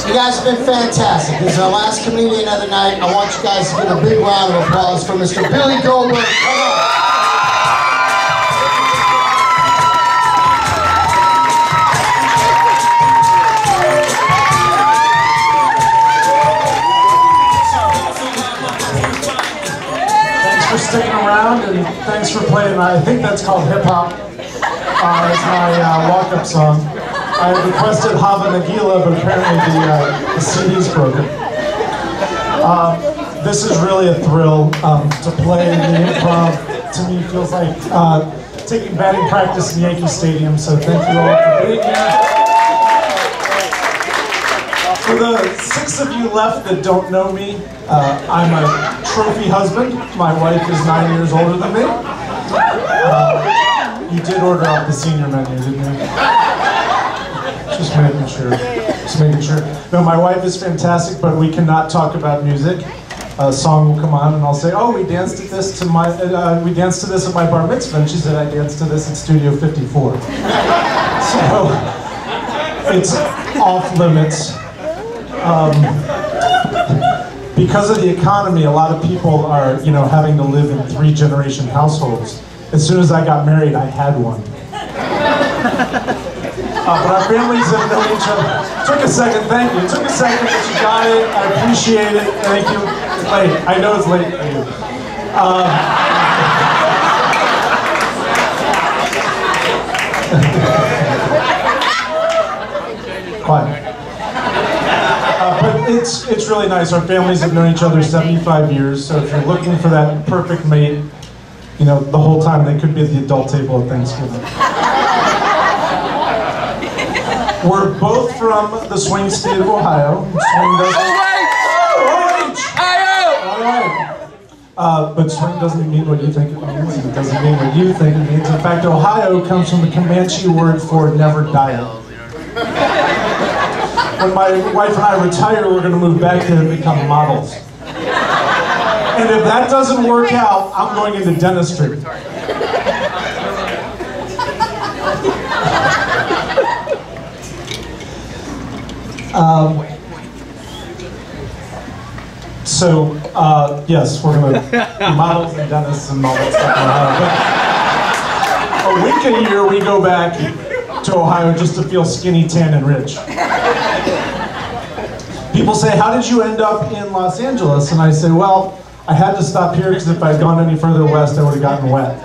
You guys have been fantastic. This is our last comedian of the night. I want you guys to give a big round of applause for Mr. Billy Goldberg. Come on. Thanks for sticking around and thanks for playing. I think that's called hip hop. It's my walk-up song. I requested Hava Nagila, but apparently the CD's broken. This is really a thrill to play the Improv. To me, feels like taking batting practice in Yankee Stadium. So thank you all for being here. For the 6 of you left that don't know me, I'm a trophy husband. My wife is 9 years older than me. You did order off the senior menu, didn't you? Just making sure. Just making sure. No, my wife is fantastic, but we cannot talk about music. A song will come on, and I'll say, "Oh, we danced to this at my bar mitzvah," and she said, "I danced to this in Studio 54." So it's off limits. Because of the economy, a lot of people are, having to live in 3-generation households. As soon as I got married, I had one. But our families have known each other. Took a second, thank you. It took a second, but you got it. I appreciate it. Thank you. It's late. I know it's late for you. Quiet. But it's really nice. Our families have known each other 75 years, so if you're looking for that perfect mate, the whole time they could be at the adult table at Thanksgiving. We're both from the swing state of Ohio. Swing doesn't... but swing doesn't mean what you think it means, and it doesn't mean what you think it means. In fact, Ohio comes from the Comanche word for never diet. When my wife and I retire, we're going to move back there and become models. And if that doesn't work out, I'm going into dentistry. Yes, we're going to be models and dentists and all that stuff. But a week a year, we go back to Ohio just to feel skinny, tan, and rich. People say, "How did you end up in Los Angeles?" And I say, "Well, I had to stop here because if I'd gone any further west, I would have gotten wet."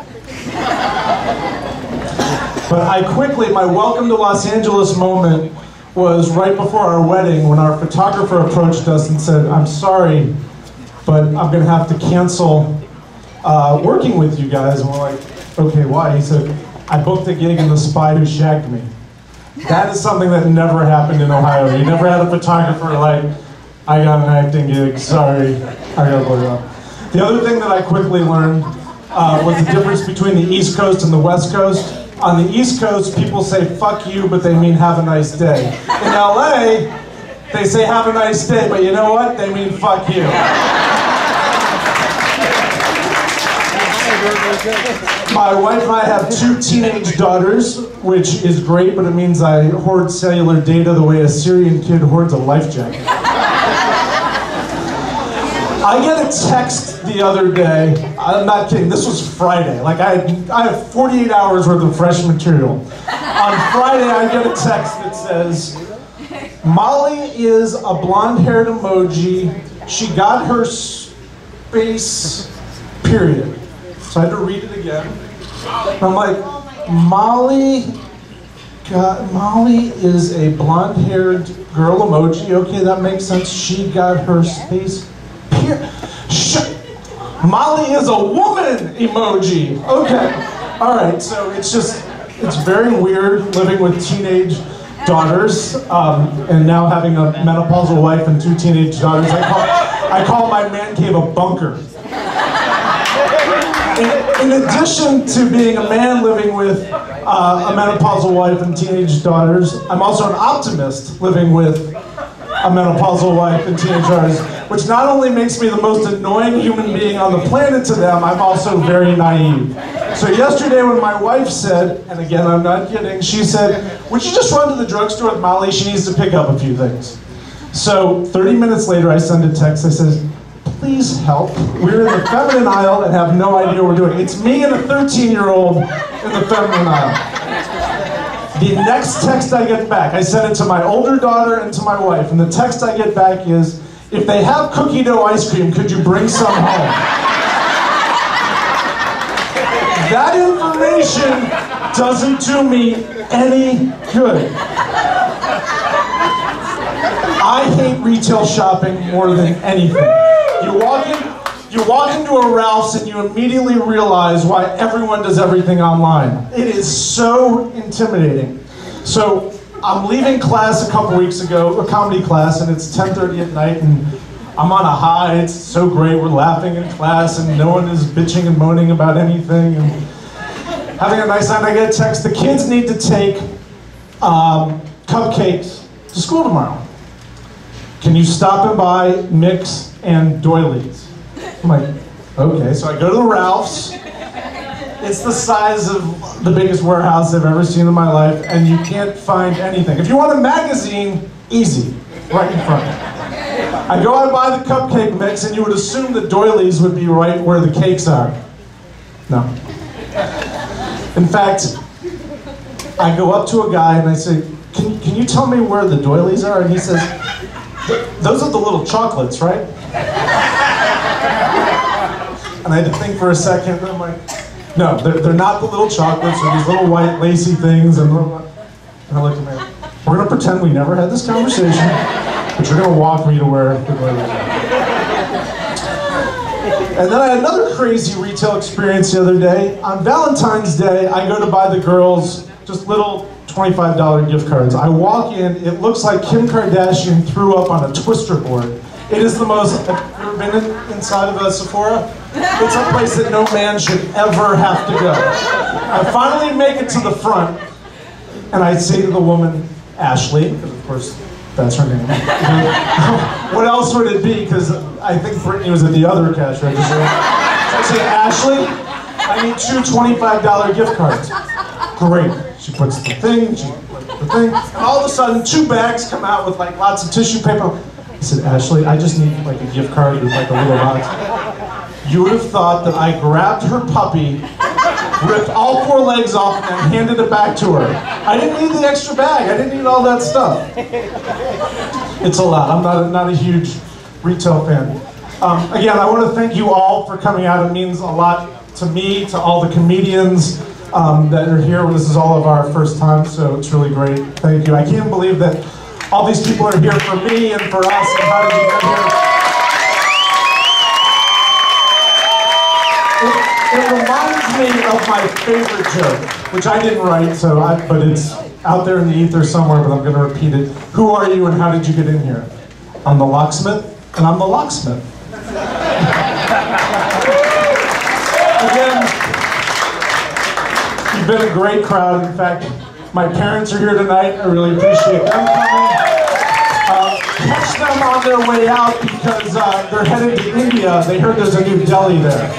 But my welcome to Los Angeles moment was right before our wedding when our photographer approached us and said, "I'm sorry, but I'm going to have to cancel working with you guys." And we're like, "Okay, why?" He said, "I booked a gig in The Spy Who Shagged Me." That is something that never happened in Ohio. You never had a photographer like, "I got an acting gig, sorry, I got to blow it up." The other thing that I quickly learned was the difference between the East Coast and the West Coast. On the East Coast, people say "fuck you," but they mean "have a nice day." In LA, they say "have a nice day," but you know what? They mean "fuck you." My wife and I have 2 teenage daughters, which is great, but it means I hoard cellular data the way a Syrian kid hoards a life jacket. I get a text the other day, I'm not kidding, this was Friday, like I have 48 hours worth of fresh material. On Friday I get a text that says, "Molly is a blonde-haired emoji, she got her space, period." So I had to read it again. I'm like, Molly is a blonde-haired girl emoji. Okay, that makes sense. She got her space. Molly is a woman emoji. Okay. All right. So it's very weird living with teenage daughters, and now having a menopausal wife and 2 teenage daughters. I call my man cave a bunker. In addition to being a man living with a menopausal wife and teenage daughters, I'm also an optimist living with a menopausal wife and teenage daughters, which not only makes me the most annoying human being on the planet to them, I'm also very naive. So yesterday when my wife said, and again I'm not kidding, she said, "Would you just run to the drugstore with Molly? She needs to pick up a few things." So 30 minutes later, I send a text. I says, please help. We're in the feminine aisle and have no idea what we're doing. It's me and a 13-year-old in the feminine aisle. The next text I get back, I sent it to my older daughter and to my wife, and the text I get back is, if they have cookie dough ice cream, could you bring some home? That information doesn't do me any good. I hate retail shopping more than anything. You walk into a Ralph's and you immediately realize why everyone does everything online. It is so intimidating. So I'm leaving class a couple weeks ago, a comedy class, and it's 10:30 at night, and I'm on a high. It's so great. We're laughing in class, and no one is bitching and moaning about anything, and having a nice night. I get a text. The kids need to take cupcakes to school tomorrow. Can you stop and buy Mix and doilies? I'm like, okay. So I go to the Ralph's. It's the size of the biggest warehouse I've ever seen in my life, and you can't find anything. If you want a magazine, easy, right in front. I go out and buy the cupcake mix, and you would assume that doilies would be right where the cakes are. No. In fact, I go up to a guy and I say, can you tell me where the doilies are? And he says, those are the little chocolates, right? And I had to think for a second, and I'm like, no, they're not the little chocolates, or these little white lacy things. And I looked at him, we're gonna pretend we never had this conversation, but you're gonna walk me to where the doilies are. And then I had another crazy retail experience the other day. On Valentine's Day, I go to buy the girls just little $25 gift cards. I walk in, it looks like Kim Kardashian threw up on a twister board. It is the most, have you ever been inside of a Sephora? It's a place that no man should ever have to go. I finally make it to the front, and I say to the woman, Ashley, because of course that's her name. What else would it be? Because I think Brittany was at the other cash register. So I say, Ashley, I need 2 $25 gift cards. Great. She puts the thing, and all of a sudden 2 bags come out with like lots of tissue paper. I said, Ashley, I just need like a gift card with like a little box. You would have thought that I grabbed her puppy, ripped all 4 legs off, and then handed it back to her. I didn't need the extra bag. I didn't need all that stuff. It's a lot. I'm not a huge retail fan. Again, I want to thank you all for coming out. It means a lot to me, to all the comedians that are here. This is all of our first time, so it's really great. Thank you. I can't believe that all these people are here for me and for us, and how did you get here? It reminds me of my favorite joke, which I didn't write, but it's out there in the ether somewhere, but I'm going to repeat it. Who are you and how did you get in here? I'm the locksmith, and I'm the locksmith. Again, you've been a great crowd. In fact, my parents are here tonight. I really appreciate them coming. Catch them on their way out because they're headed to India. They heard there's a new deli there.